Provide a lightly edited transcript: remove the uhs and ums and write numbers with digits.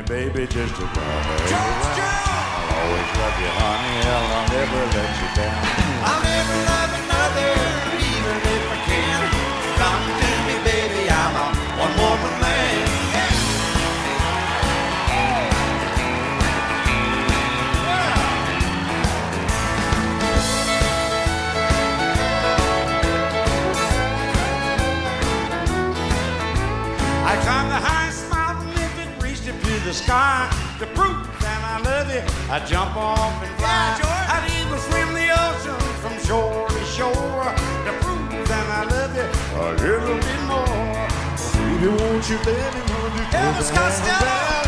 baby, just to call me around. I'll always love you, honey, and I'll never let you down. I'll never love another, even if I can. Come to me, baby, I'm a one-woman man. I climbed the highest mountain if it reached up to the sky. To prove that I love you, I jump off and fly. I'd even swim the ocean from shore to shore. To prove that I love you a little bit more. Baby, won't you let me know? Elvis Costello.